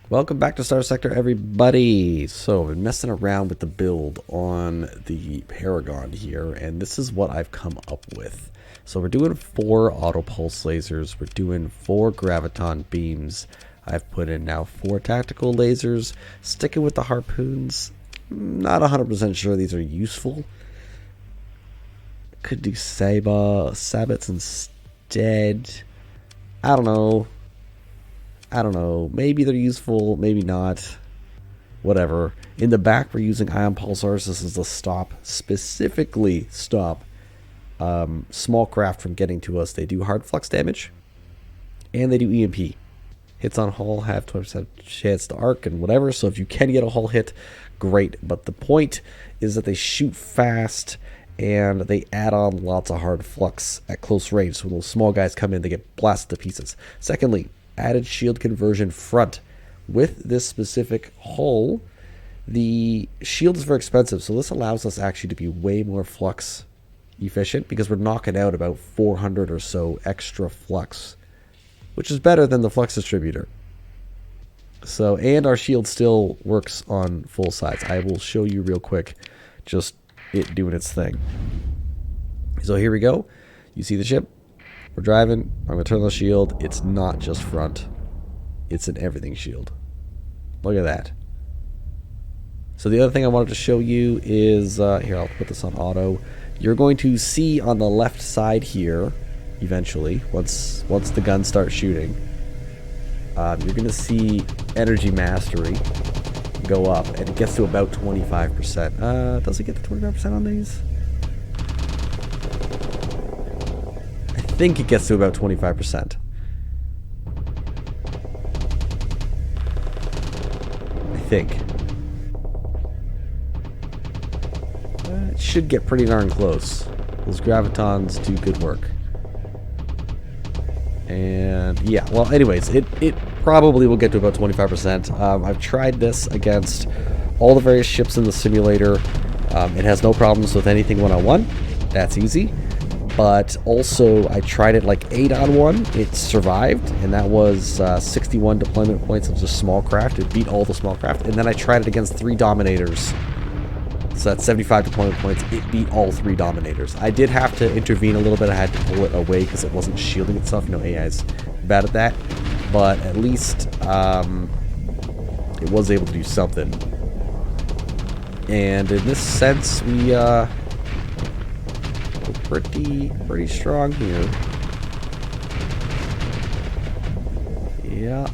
Welcome back to Star Sector, everybody. So, I've been messing around with the build on the Paragon here, and this is what I've come up with. So, we're doing 4 auto pulse lasers, we're doing 4 graviton beams. I've put in now 4 tactical lasers, sticking with the harpoons. Not 100% sure these are useful. Could do sabots instead. I don't know. Maybe they're useful, maybe not. Whatever. In the back, we're using ion pulsars. This is to specifically stop small craft from getting to us. They do hard flux damage, and they do EMP. Hits on hull have 20% chance to arc and whatever. So if you can get a hull hit, great. But the point is that they shoot fast, and they add on lots of hard flux at close range. So when those small guys come in, they get blasted to pieces. Secondly, added shield conversion front. With this specific hull, the shield is very expensive, so this allows us actually to be way more flux efficient because we're knocking out about 400 or so extra flux, which is better than the flux distributor. So, and our shield still works on full sides. I will show you real quick just it doing its thing. So here we go. You see the ship? We're driving. I'm going to turn the shield. It's not just front. It's an everything shield. Look at that. So the other thing I wanted to show you is, here, I'll put this on auto. You're going to see on the left side here, eventually, once the guns start shooting, you're going to see energy mastery go up, and it gets to about 25%. Does it get to 25% on these? I think it gets to about 25%. I think. It should get pretty darn close. Those gravitons do good work. And yeah, well, anyways, it probably will get to about 25%. I've tried this against all the various ships in the simulator. It has no problems with anything one-on-one. That's easy. But also, I tried it like 8-on-1. It survived, and that was 61 deployment points of just small craft. It beat all the small craft. And then I tried it against 3 dominators. So that's 75 deployment points. It beat all 3 dominators. I did have to intervene a little bit. I had to pull it away because it wasn't shielding itself. You know, AI's bad at that. But at least it was able to do something. And in this sense, we're pretty strong here. Yeah.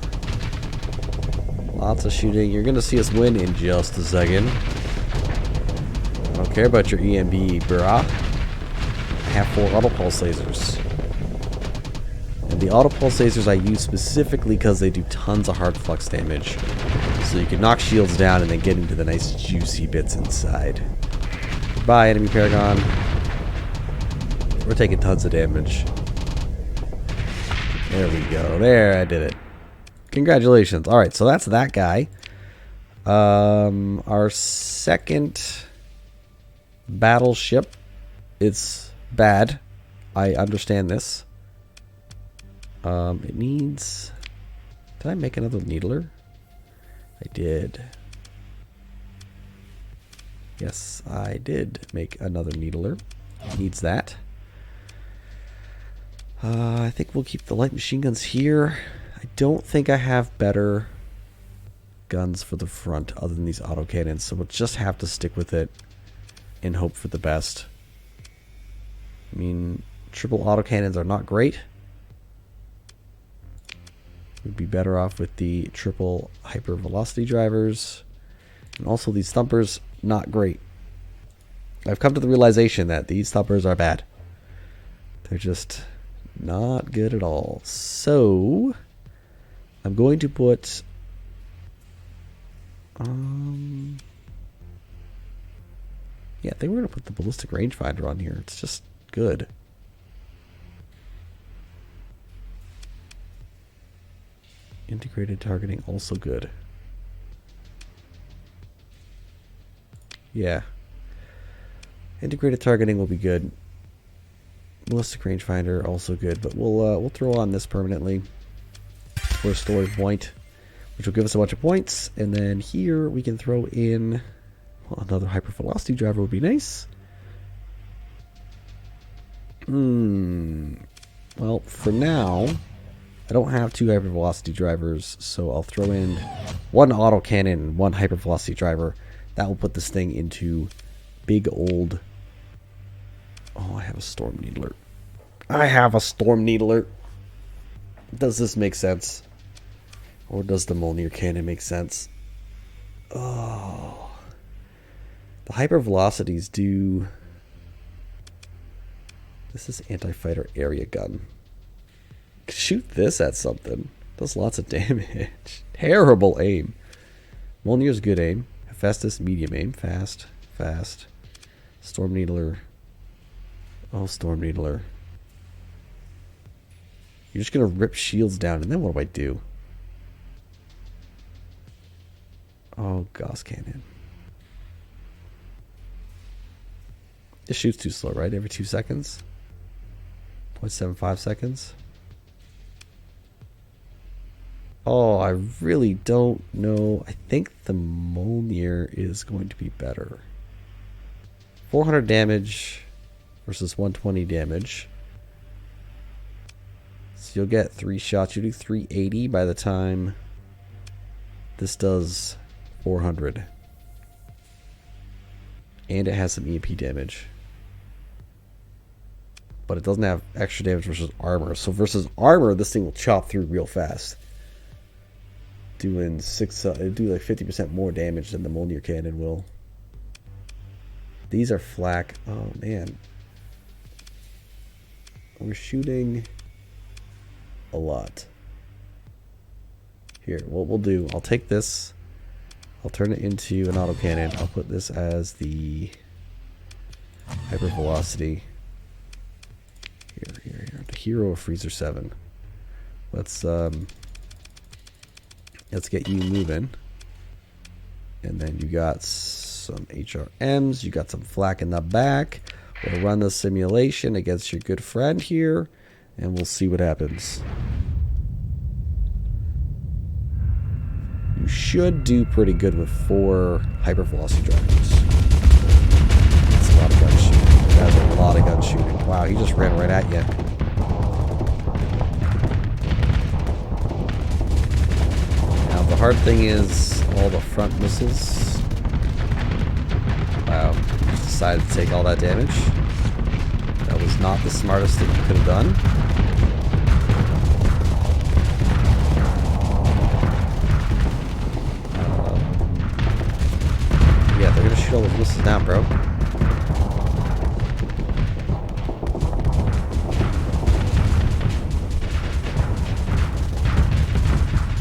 Lots of shooting. You're going to see us win in just a second. I don't care about your EMB, brah. I have 4 auto pulse lasers. And the auto pulse lasers I use specifically because they do tons of hard flux damage. So you can knock shields down and then get into the nice juicy bits inside. Goodbye, enemy Paragon. We're taking tons of damage. There we go. There, I did it. Congratulations. Alright, so that's that guy. Our second battleship. It's bad. I understand this. It needs... Did I make another needler? I did. Yes, I did make another needler. It needs that. I think we'll keep the light machine guns here. I don't think I have better guns for the front other than these autocannons, so we'll just have to stick with it and hope for the best. I mean, triple autocannons are not great. We'd be better off with the triple hyper velocity drivers. And also these thumpers, not great. I've come to the realization that these thumpers are bad. They're just not good at all. So I'm going to put yeah, I think we're going to put the ballistic rangefinder on here. It's just good. Integrated targeting, also good. Yeah. Integrated targeting will be good. Ballistic rangefinder, also good. But we'll throw on this permanently for a story point. which will give us a bunch of points. And then here we can throw in, well, another hypervelocity driver would be nice. Well, for now, I don't have two hypervelocity drivers, so I'll throw in one autocannon and one hypervelocity driver. That will put this thing into big old... Oh, I have a storm needler. I have a storm needler. Does this make sense? Or does the Mjolnir cannon make sense? Oh. The hypervelocities do... This is anti-fighter area gun. Shoot this at something. Does lots of damage. Terrible aim. Mjolnir's good aim. Hephaestus, medium aim. Fast. Fast. Storm Needler. Oh, Storm Needler. You're just going to rip shields down, and then what do I do? Oh, Gauss Cannon. This shoots too slow, right? Every 2 seconds? 0.75 seconds? Oh, I really don't know. I think the Mjolnir is going to be better. 400 damage versus 120 damage. So you'll get 3 shots. You do 380 by the time this does 400. And it has some EMP damage. But it doesn't have extra damage versus armor. So versus armor, this thing will chop through real fast. Doing it'd do like 50% more damage than the Mjolnir cannon will. These are flak. Oh man. We're shooting a lot. Here, what we'll do, I'll take this. I'll turn it into an autocannon. I'll put this as the hypervelocity. Here. The hero of Freezer 7. Let's get you moving. And then you got some HRMs. You got some flak in the back. We'll run the simulation against your good friend here. And we'll see what happens. You should do pretty good with 4 hypervelocity drivers. That's a lot of gun shooting. That's a lot of gun shooting. Wow, he just ran right at you. Now the hard thing is all the front missiles. Wow, just decided to take all that damage. That was not the smartest thing you could have done. Yeah, they're gonna shoot all those missiles down, bro.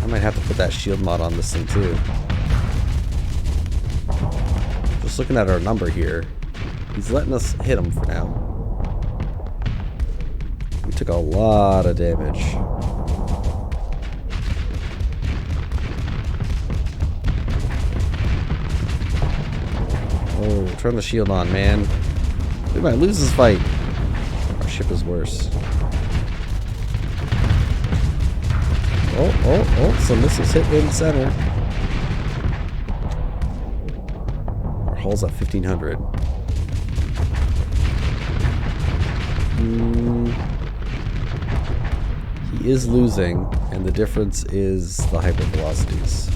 I might have to put that shield mod on this thing too. Just looking at our number here, he's letting us hit him for now. We took a lot of damage. Oh, turn the shield on, man. We might lose this fight. Our ship is worse. Oh, some missiles hit in the center. Our hull's at 1500. He is losing, and the difference is the hypervelocities.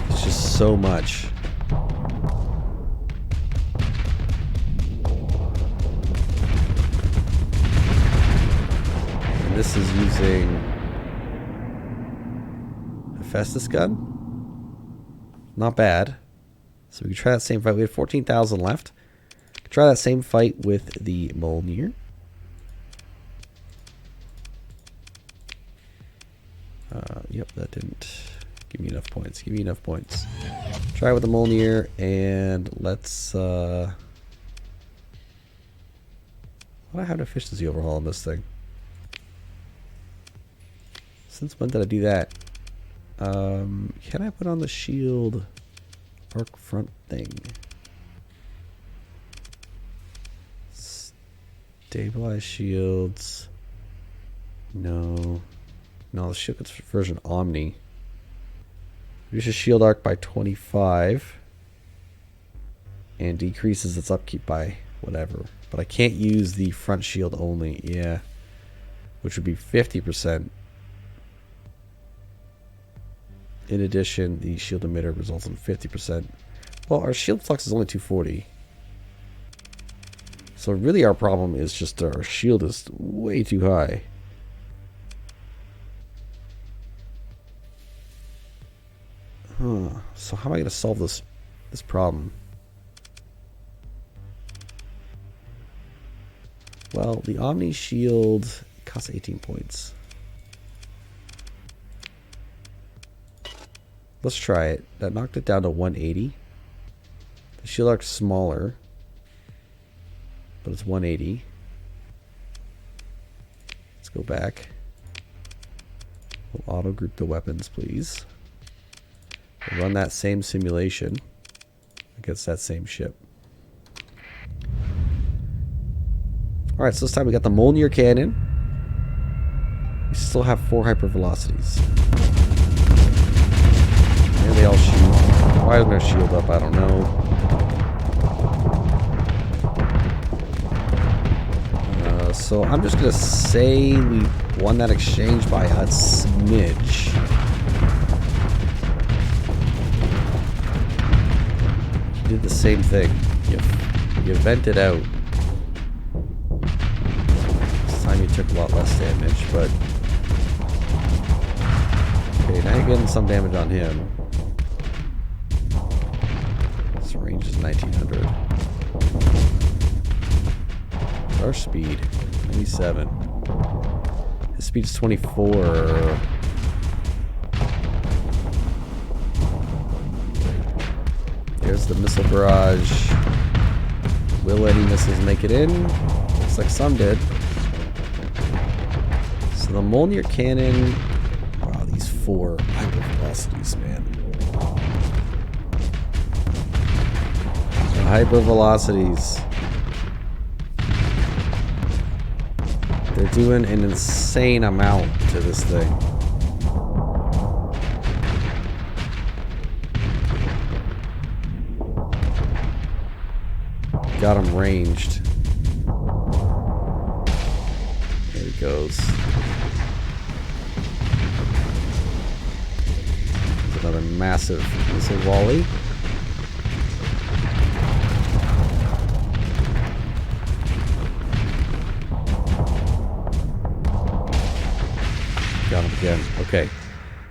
It's just so much. And this is using Hephaestus gun. Not bad. So we can try that same fight. We have 14,000 left. Try that same fight with the Mjolnir. Yep, that didn't give me enough points. Give me enough points. Try with the Mjolnir, and let's... Why do I have an efficiency overhaul on this thing? Since when did I do that? Can I put on the shield arc front thing? Stabilize shields. No. No, the shield gets version Omni. Reduces shield arc by 25. And decreases its upkeep by whatever. But I can't use the front shield only. Yeah. Which would be 50%. In addition, the shield emitter results in 50%. Well, our shield flux is only 240. So really our problem is just our shield is way too high. So how am I going to solve this problem? Well, the Omni shield costs 18 points. Let's try it. That knocked it down to 180. The shield arc's smaller, but it's 180. Let's go back. We'll auto group the weapons, please. We'll run that same simulation against that same ship. Alright, so this time we got the Mjolnir cannon. We still have 4 hypervelocities. And they all shoot. Why isn't their shield up? I don't know. So I'm just going to say we won that exchange by a smidge. You did the same thing. You vented out. This time you took a lot less damage, but... Okay, now you're getting some damage on him. His range is 1900. Our speed, 97. His speed's 24. There's the missile barrage. Will any missiles make it in? Looks like some did. So the Mjolnir cannon... Wow, these 4 hypervelocities, man. The hypervelocities. They're doing an insane amount to this thing. Got him ranged. There he goes. There's another massive missile volley. Got him again. Okay.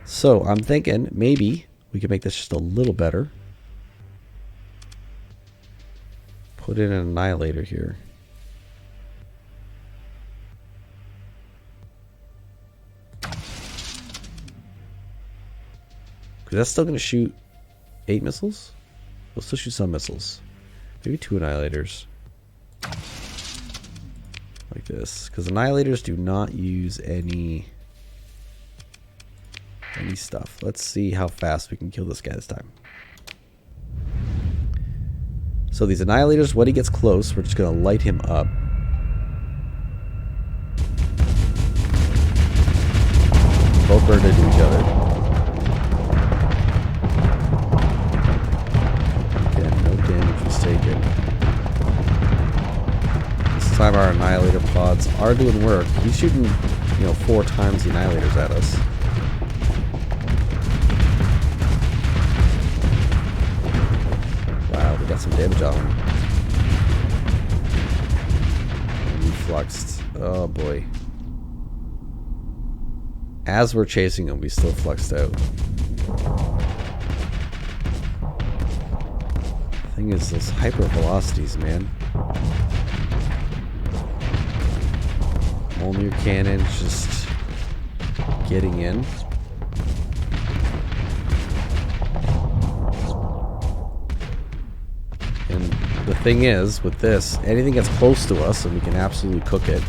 So I'm thinking maybe we could make this just a little better. Put in an annihilator here. Because that's still going to shoot 8 missiles? We'll still shoot some missiles. Maybe 2 annihilators. Like this. Because annihilators do not use any stuff. Let's see how fast we can kill this guy this time. So these annihilators, when he gets close, we're just going to light him up. Both burn into each other. Again, no damage was taken. This time our annihilator pods are doing work. He's shooting, 4 times the annihilators at us. Got some damage on him. Refluxed. Oh boy. As we're chasing him, we still fluxed out. The thing is, those hypervelocities, man. Mjolnir cannon just getting in. The thing is, with this, anything gets close to us and we can absolutely cook it.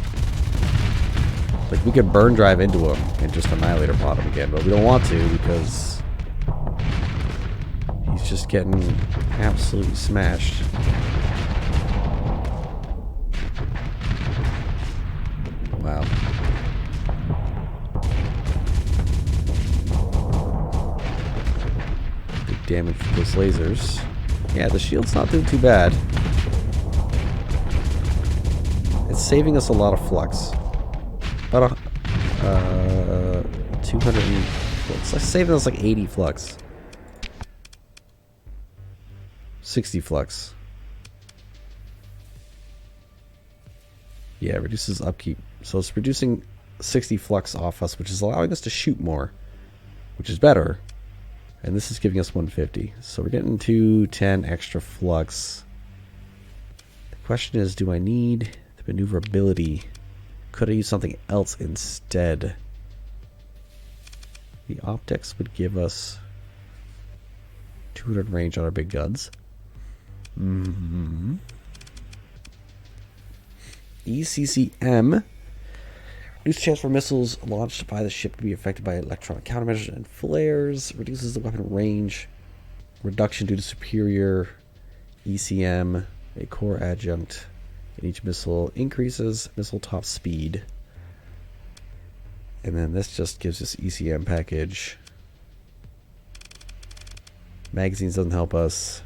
Like, we could burn drive into him and just annihilator pod him again, but we don't want to because he's just getting absolutely smashed. Wow. damage with those lasers. Yeah, the shield's not doing too bad. It's saving us a lot of flux. About 200 flux. It's saving us like 80 flux. 60 flux. Yeah, it reduces upkeep. So it's reducing 60 flux off us, which is allowing us to shoot more, which is better. And this is giving us 150. So we're getting 210 extra flux. The question is, do I need the maneuverability? Could I use something else instead? The optics would give us 200 range on our big guns. ECCM. Reduces chance for missiles launched by the ship to be affected by electronic countermeasures and flares. Reduces the weapon range. Reduction due to superior ECM. A core adjunct in each missile. Increases missile top speed. And then this just gives us ECM package. Magazines doesn't help us.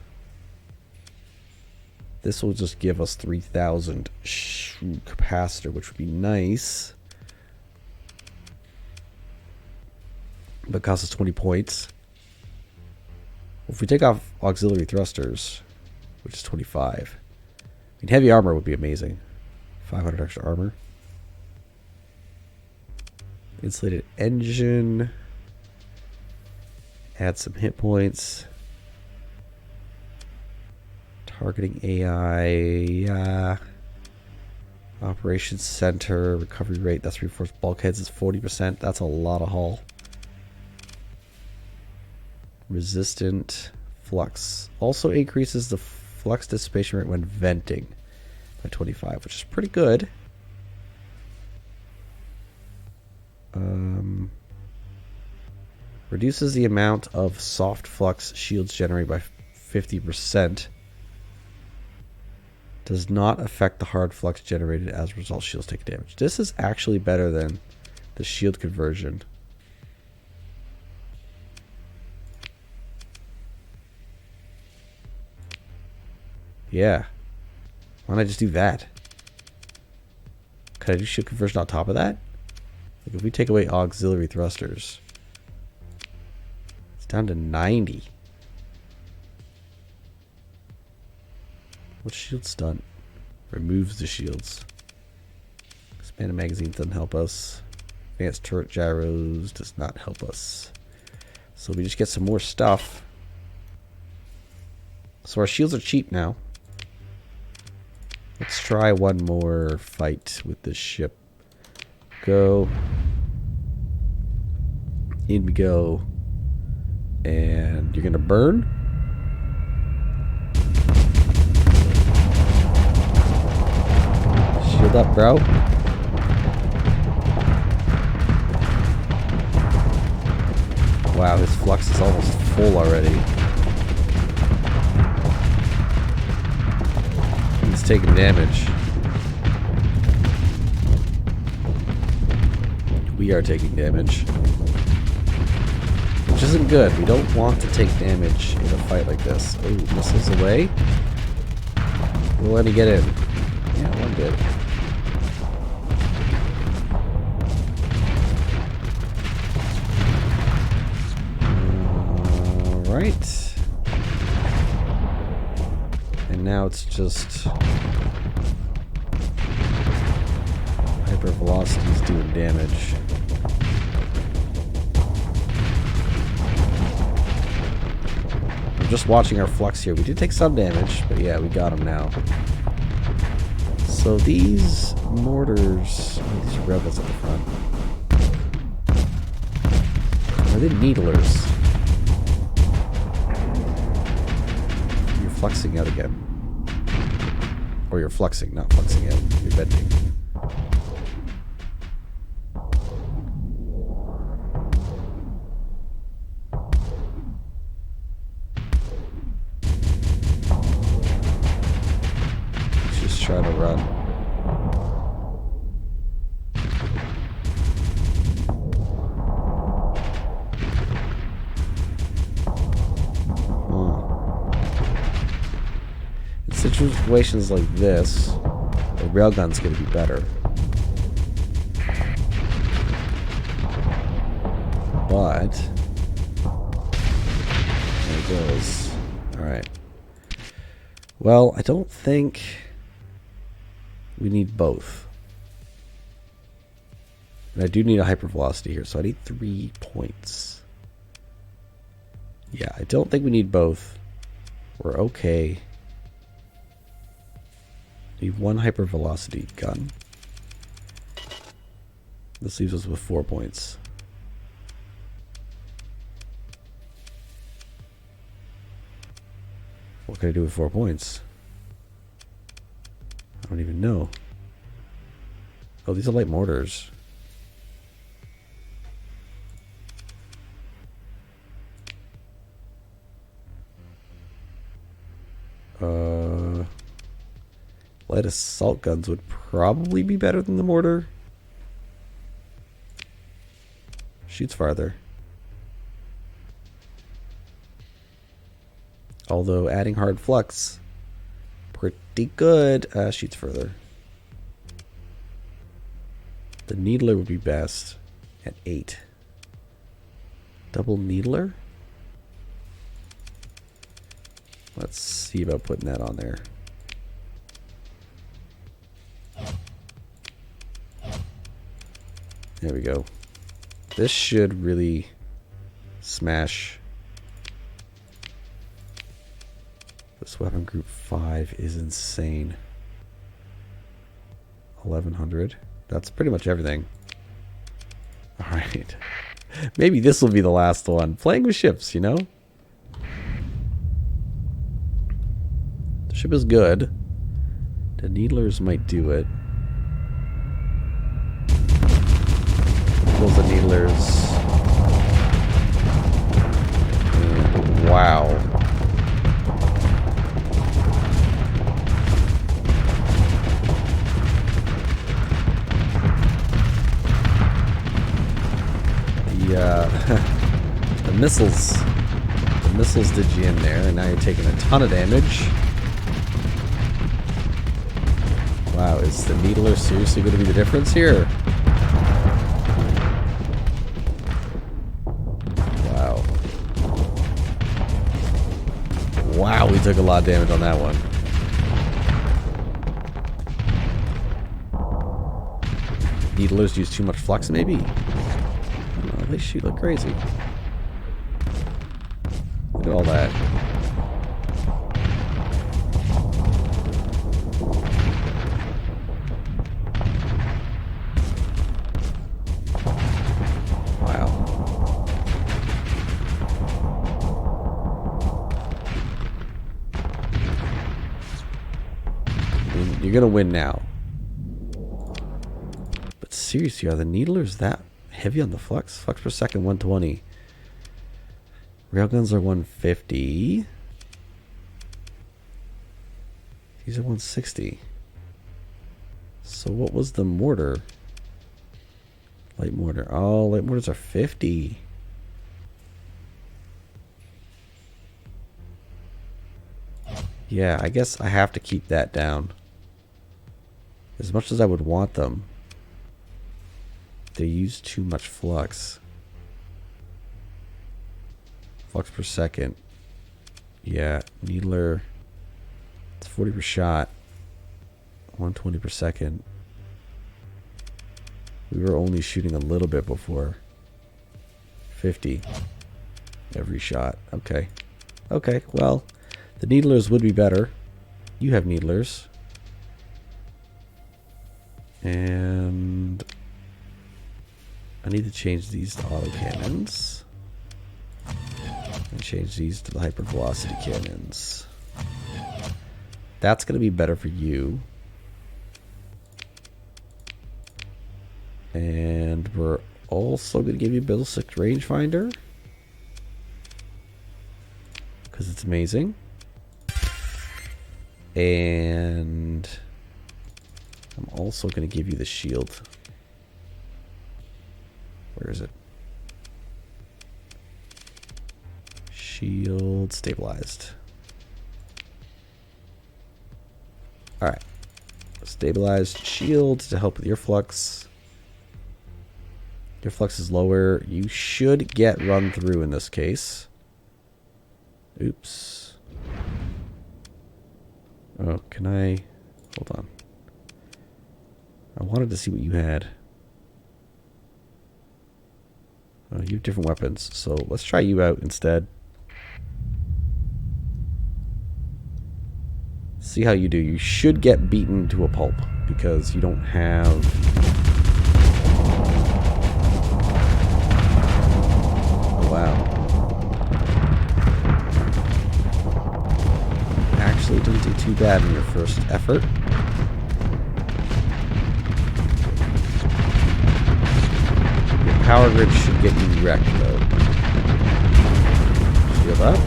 This will just give us 3,000 capacitor, which would be nice. But costs us 20 points. If we take off auxiliary thrusters, which is 25. I mean, heavy armor would be amazing. 500 extra armor. Insulated engine. Add some hit points. Targeting AI. Operations center. Recovery rate. That's reinforced bulkheads is 40%. That's a lot of hull. Resistant flux. Also increases the flux dissipation rate when venting by 25, which is pretty good. Reduces the amount of soft flux shields generated by 50%. Does not affect the hard flux generated as a result. Shields take damage. This is actually better than the shield conversion. Yeah. Why don't I just do that? Could I do shield conversion on top of that? Like if we take away auxiliary thrusters, it's down to 90. What's shield stun? Removes the shields. Expanded magazines doesn't help us. Advanced turret gyros does not help us. So we just get some more stuff. So our shields are cheap now. Let's try one more fight with this ship. Go. In we go. And you're gonna burn? Shield up, bro. Wow, his flux is almost full already. He's taking damage. We are taking damage. Which isn't good. We don't want to take damage in a fight like this. Oh, missiles away. We'll let me get in. Yeah, one did. Alright. And now it's just hypervelocity is doing damage. I'm just watching our flux here. We did take some damage, but yeah, we got him now. So these mortars, oh, these are rebels at the front. Are they needlers? You're fluxing out again. Or you're fluxing, not fluxing out. You're venting. Try to run. situations like this, the railgun's going to be better. But there it goes. Alright. Well, I don't think we need both. And I do need a hypervelocity here, so I need 3 points. Yeah, I don't think we need both. We're okay. Need 1 hypervelocity gun. This leaves us with 4 points. What can I do with 4 points? I don't even know. Oh, these are light mortars. Light assault guns would probably be better than the mortar. Shoots farther. Although adding hard flux, pretty good. Shoots further. The needler would be best at 8. Double needler? Let's see about putting that on there. There we go. This should really smash. This weapon group 5 is insane. 1100. That's pretty much everything. Alright. Maybe this will be the last one. Playing with ships, you know? The ship is good. The needlers might do it. Those the needlers. And wow. The missiles. The missiles did you in there, and now you're taking a ton of damage. Wow, is the needler seriously going to be the difference here? Wow. Wow, we took a lot of damage on that one. Needlers use too much flux, maybe? Oh, they shoot like crazy. Look at all that. Wow. I mean, you're gonna win now. But seriously, are the needlers that heavy on the flux? Flux per second, 120. Railguns are 150. These are 160. So what was the mortar? Light mortar. Oh, light mortars are 50. Yeah, I guess I have to keep that down. As much as I would want them, they use too much flux. Flux per second. Yeah, needler. It's 40 per shot. 120 per second. We were only shooting a little bit before. 50 every shot. Okay. Okay, well, the needlers would be better. You have needlers. And I need to change these to autocannons. And change these to the hypervelocity cannons. That's going to be better for you. And we're also going to give you ballistic rangefinder. Because it's amazing. And I'm also going to give you the shield. Where is it? Shield stabilized. Alright. Stabilized shield to help with your flux. Your flux is lower. You should get run through in this case. Oops. Oh, can I... Hold on. I wanted to see what you had. Oh, you have different weapons, so let's try you out instead. See how you do. You should get beaten to a pulp because you don't have... Oh, wow. Actually didn't do too bad in your first effort. Your power grid should get you wrecked, though. Shield up.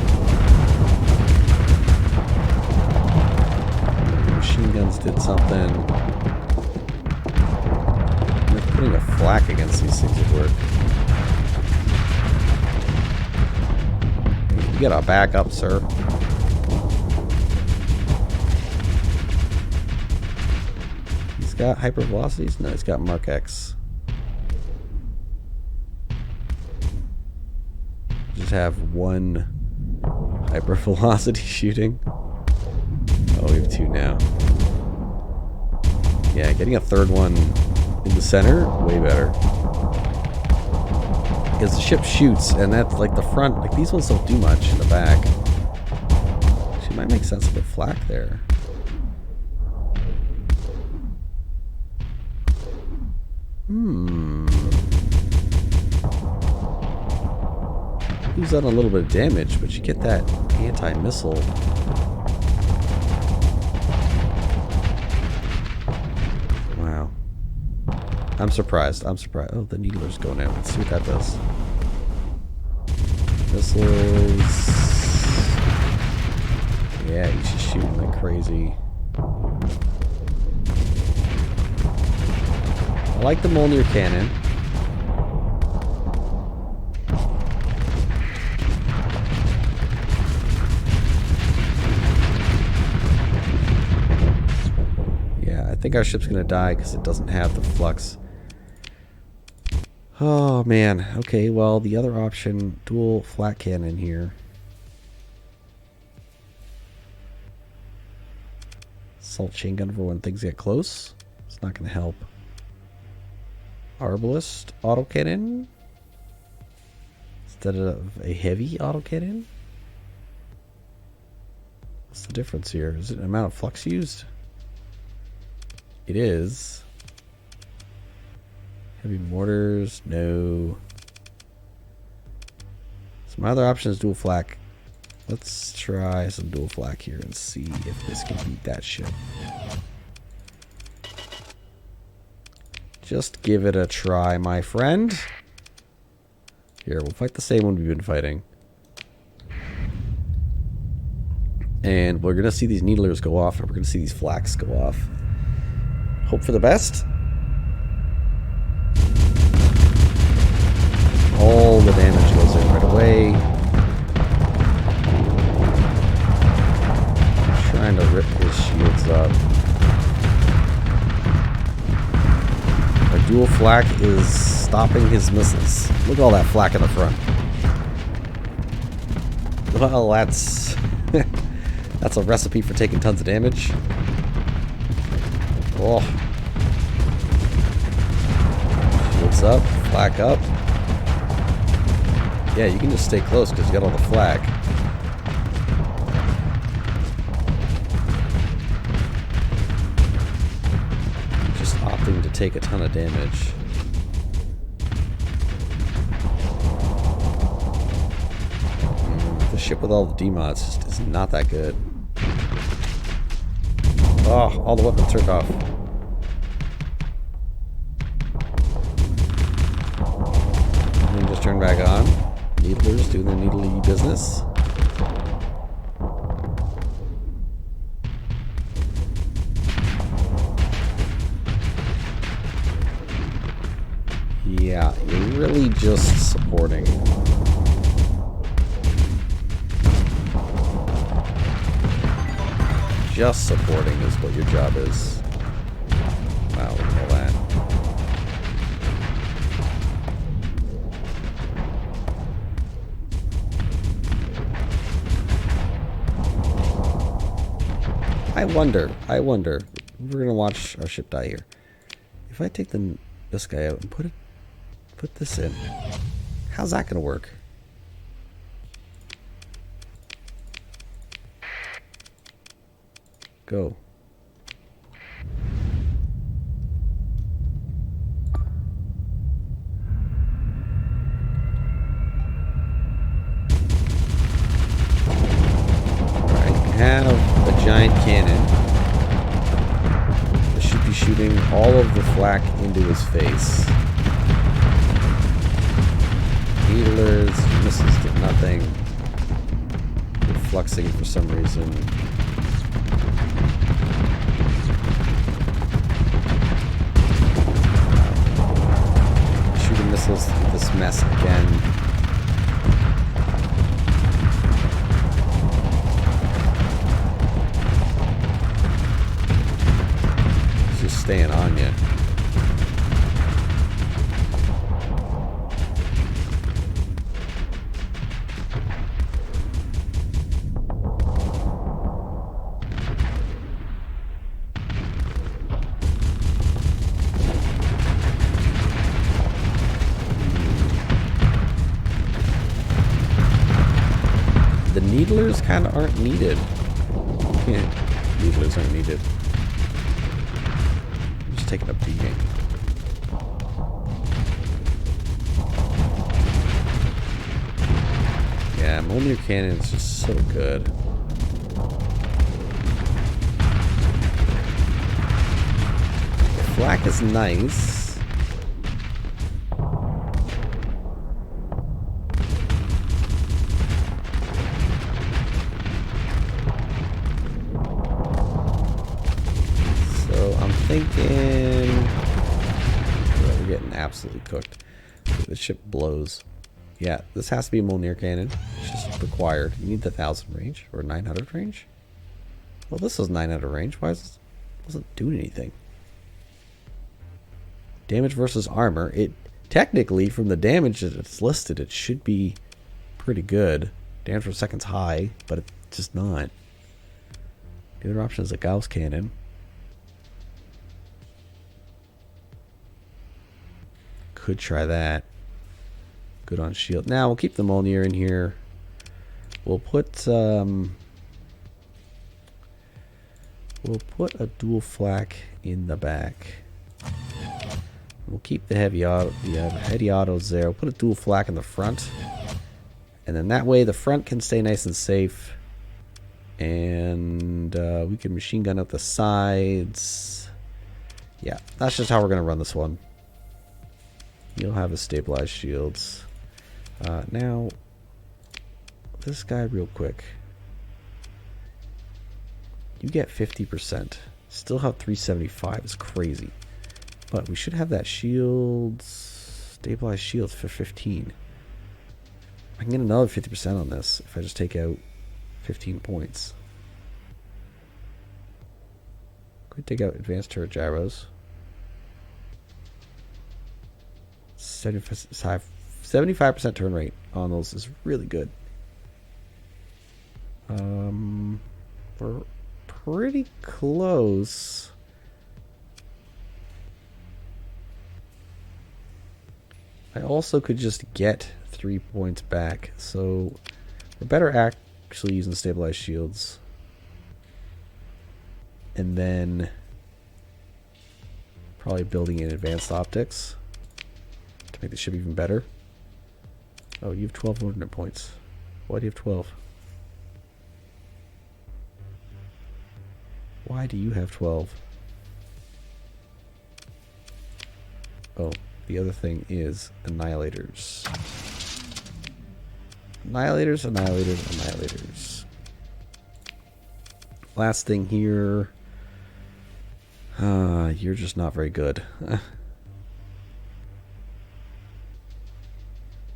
Machine guns did something. If putting a flak against these things would work. You gotta back up, sir. He's got hyper velocities? No, he's got Mark X. Just have one hyper velocity shooting. Oh, we have two now. Yeah, getting a third one in the center, way better. Because the ship shoots, and that's like the front, like these ones don't do much in the back. Actually, it might make sense to put flak there. Lose out a little bit of damage, but you get that anti-missile. Wow. I'm surprised. I'm surprised. Oh, the needler's going out. Let's see what that does. Missiles. Yeah, he's just shooting like crazy. I like the Mjolnir cannon. I think our ship's gonna die because it doesn't have the flux. Oh man. Okay, well the other option, dual flat cannon here. Assault chain gun for when things get close. It's not gonna help. Arbalist autocannon instead of a heavy autocannon. What's the difference here? Is it an amount of flux used? It is. Heavy mortars, no. So my other option is dual flak. Let's try some dual flak here and see if this can beat that ship. Just give it a try, my friend. Here, we'll fight the same one we've been fighting. And we're gonna see these needlers go off, and we're gonna see these flaks go off. Hope for the best. All the damage goes in right away. Trying to rip his shields up. Our dual flak is stopping his missiles. Look at all that flak in the front. Well, that's that's a recipe for taking tons of damage. Oh. Shields up, flak up. Yeah, you can just stay close because you got all the flak. Just opting to take a ton of damage. The ship with all the demods just is not that good. Oh, all the weapons turned off. And then just turn back on. Needlers doing their needly business. Yeah, you're really just supporting. Just supporting is what your job is. Wow, look at all that. I wonder. We're gonna watch our ship die here. If I take this guy out and put this in, how's that gonna work? Go. Alright, you have a giant cannon. This should be shooting all of the flak into his face. Needlers, missiles did nothing. They're fluxing for some reason. Shooting missiles through this mess again. It's just staying on you. The needlers kind of aren't needed. Yeah, needlers aren't needed. I'm just taking a beating. Yeah, Mjolnir cannon is just so good. The flak is nice. Thinking we're getting absolutely cooked. The ship blows. Yeah, this has to be a Mjolnir cannon. It's just required. You need the 1000 range or 900 range. Well, this is 900 range. Why is this? Wasn't doing anything. Damage versus armor. It technically, from the damage that it's listed, it should be pretty good. Damage per second's high, but it's just not. The other option is a Gauss cannon. Could try that. Good on shield. Now we'll keep the Mjolnir in here. We'll put a dual flak in the back. We'll keep the heavy autos there. We'll put a dual flak in the front, and then that way the front can stay nice and safe, and we can machine gun out the sides. Yeah, that's just how we're gonna run this one. You'll have his stabilized shields. Now, this guy real quick. You get 50%. Still have 375. It's crazy. But we should have that shields, stabilized shields for 15. I can get another 50% on this if I just take out 15 points. Could take out advanced turret gyros. 75% turn rate on those is really good. We're pretty close. I also could just get 3 points back, so we're better actually using stabilized shields. And then probably building in advanced optics to make the ship even better. Oh, you have 12 movement points. Why do you have 12? Why do you have 12? Oh, the other thing is annihilators. Annihilators, annihilators, annihilators. Last thing here. You're just not very good.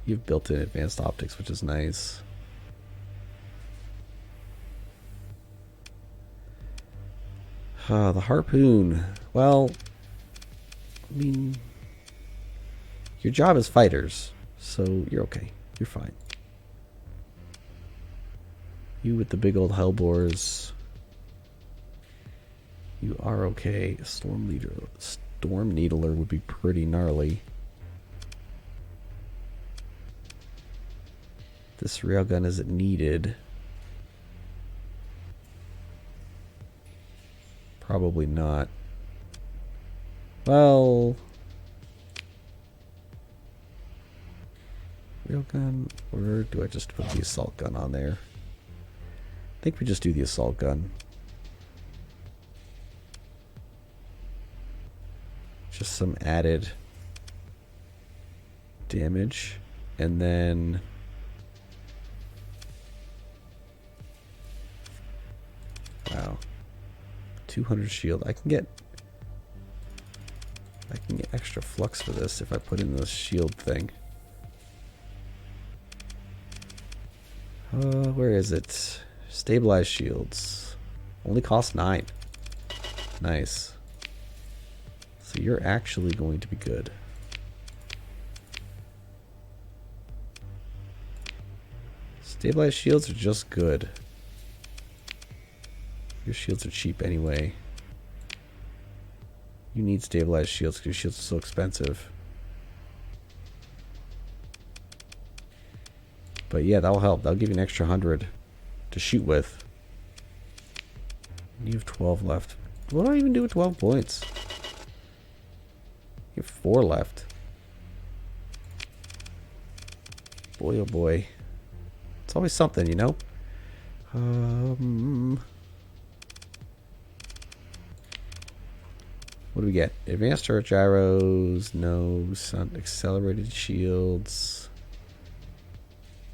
You've built in advanced optics, which is nice. The harpoon. Well, I mean, your job is fighters, so you're okay. You're fine. You with the big old hellbores. You are okay. A storm needler would be pretty gnarly. This railgun isn't needed. Probably not. Well, railgun, or do I just put the assault gun on there? I think we just do the assault gun. Just some added damage. And then wow. 200 shield. I can get extra flux for this if I put in the shield thing. Where is it? Stabilized shields. Only cost 9. Nice. So you're actually going to be good. Stabilized shields are just good. Your shields are cheap anyway. You need stabilized shields because your shields are so expensive. But yeah, that'll help. That'll give you an extra 100 to shoot with. You have 12 left. What do I even do with 12 points? You have 4 left. Boy, oh boy. It's always something, you know? What do we get? Advanced turret gyros. No. Accelerated shields.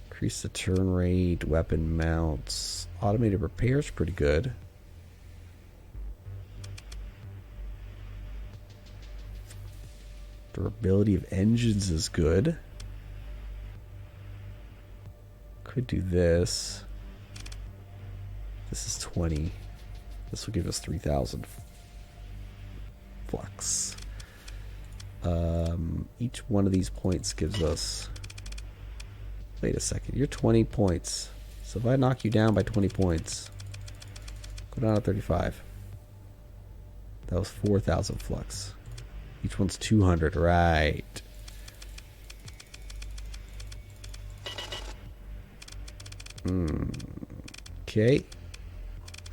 Increase the turn rate. Weapon mounts. Automated repairs. Pretty good. Durability of engines is good. Could do this. This is 20. This will give us 3,000 flux. Each one of these points gives us... Wait a second. You're 20 points. So if I knock you down by 20 points, go down to 35. That was 4,000 flux. Each one's 200, right? Okay.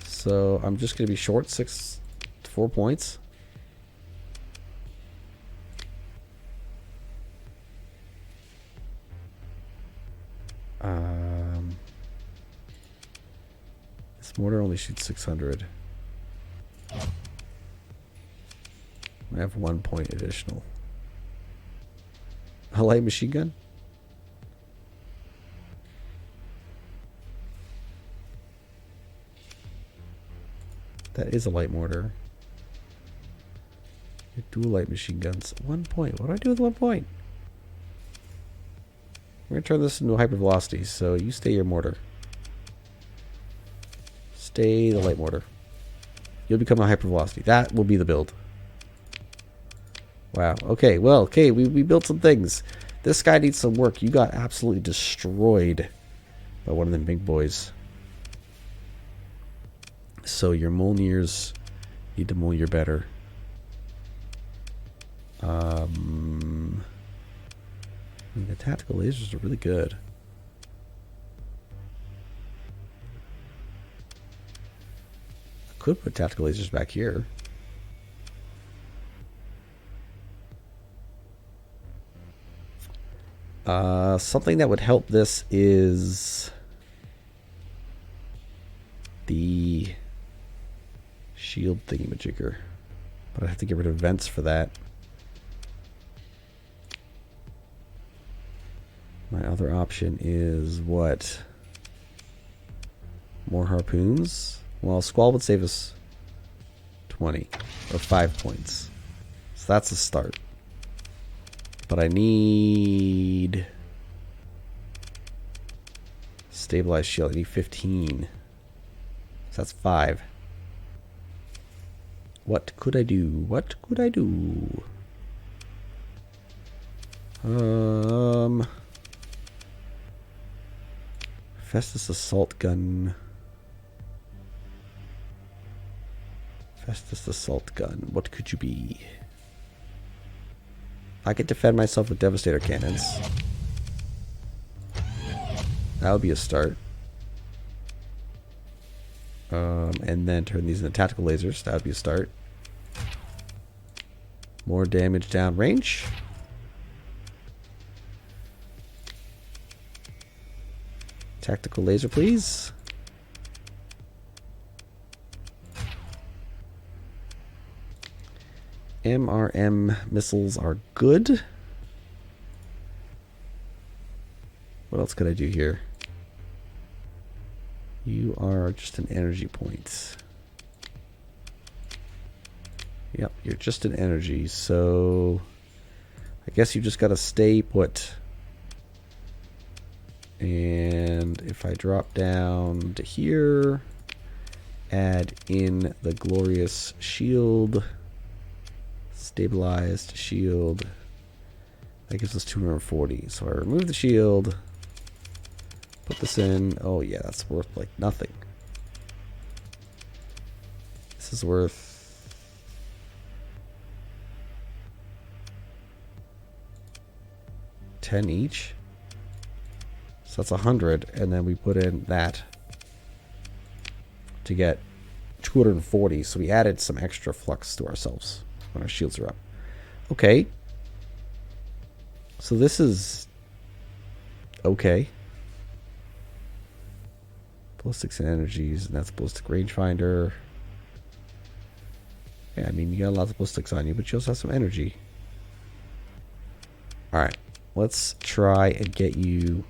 So I'm just going to be short 4 points. This mortar only shoots 600. I have 1 point additional. A light machine gun? That is a light mortar. Dual light machine guns. 1 point. What do I do with 1 point? We're going to turn this into a hypervelocity, so you stay your mortar. Stay the light mortar. You'll become a hypervelocity. That will be the build. Wow. Okay, well, okay, we built some things. This guy needs some work. You got absolutely destroyed by one of them big boys. So your Mjolnirs need to Mjolnir better. I mean, the tactical lasers are really good. I could put tactical lasers back here. Something that would help this is the shield thingamajigger. But I have to get rid of vents for that. My other option is what? More harpoons? Well, Squall would save us 20 or 5 points. So that's a start. But I need stabilized shield. I need 15. So that's 5. What could I do? What could I do? Festus assault gun. Festus assault gun. What could you be? I could defend myself with devastator cannons. That would be a start. And then turn these into tactical lasers. That would be a start. More damage downrange. Tactical laser, please. MRM missiles are good. What else could I do here? You are just an energy point. Yep, you're just an energy, so I guess you just gotta stay put. And if I drop down to here, add in the glorious shield, stabilized shield, that gives us 240. So I remove the shield, put this in. Oh yeah, that's worth like nothing. This is worth 10 each. So that's 100, and then we put in that to get 240. So we added some extra flux to ourselves when our shields are up. Okay. So this is okay. Ballistics and energies, and that's ballistic rangefinder. Yeah, I mean, you got lots of ballistics on you, but you also have some energy. Alright, let's try and get you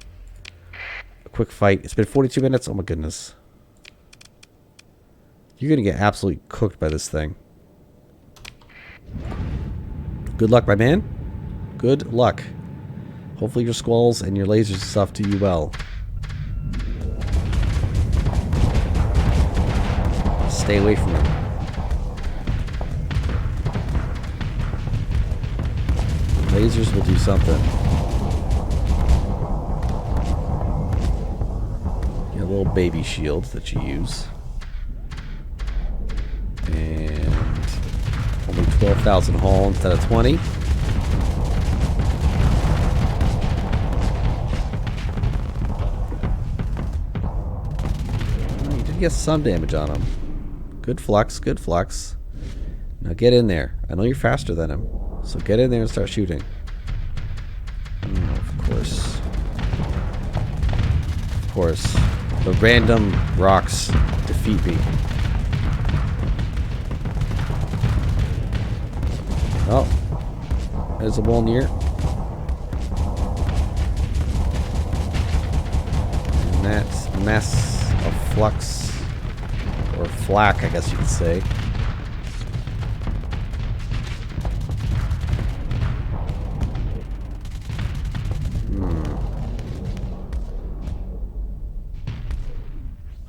a quick fight. It's been 42 minutes. Oh my goodness. You're going to get absolutely cooked by this thing. Good luck, my man. Good luck. Hopefully your squalls and your lasers and stuff do you well. Stay away from them. Lasers will do something. You have a little baby shield that you use. And only 12,000 hull instead of 20. Oh, you did get some damage on him. Good flux, good flux. Now get in there. I know you're faster than him, so get in there and start shooting. Oh, of course. Of course. The random rocks defeat me. Oh, there's a wall near. And that's a mess of flux, or flak, I guess you could say.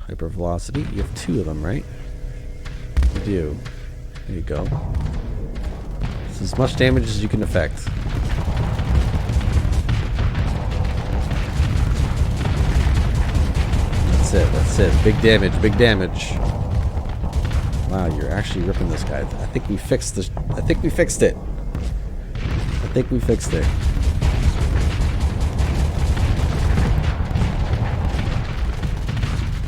Hypervelocity. You have 2 of them, right? You do. There you go. It's as much damage as you can affect. That's it. That's it. Big damage. Big damage. Wow, you're actually ripping this guy. I think we fixed this. I think we fixed it. I think we fixed it.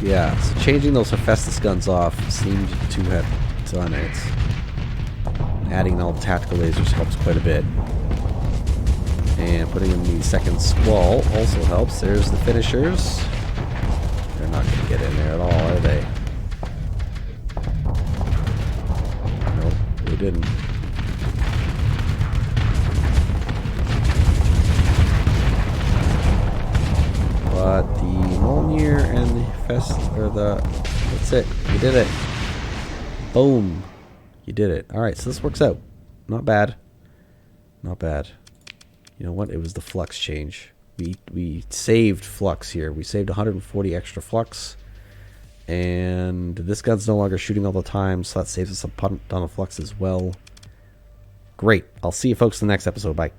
Yeah, so changing those Hephaestus guns off seemed to have done it. Adding all the tactical lasers helps quite a bit. And putting in the second squall also helps. There's the finishers. They're not going to get in there at all, are they? Nope, they didn't. But the Molnir and the that's it. You did it. Boom. You did it. Alright, so this works out. Not bad. Not bad. You know what? It was the flux change. We saved flux here. We saved 140 extra flux. And this gun's no longer shooting all the time, so that saves us a ton of flux as well. Great. I'll see you folks in the next episode. Bye.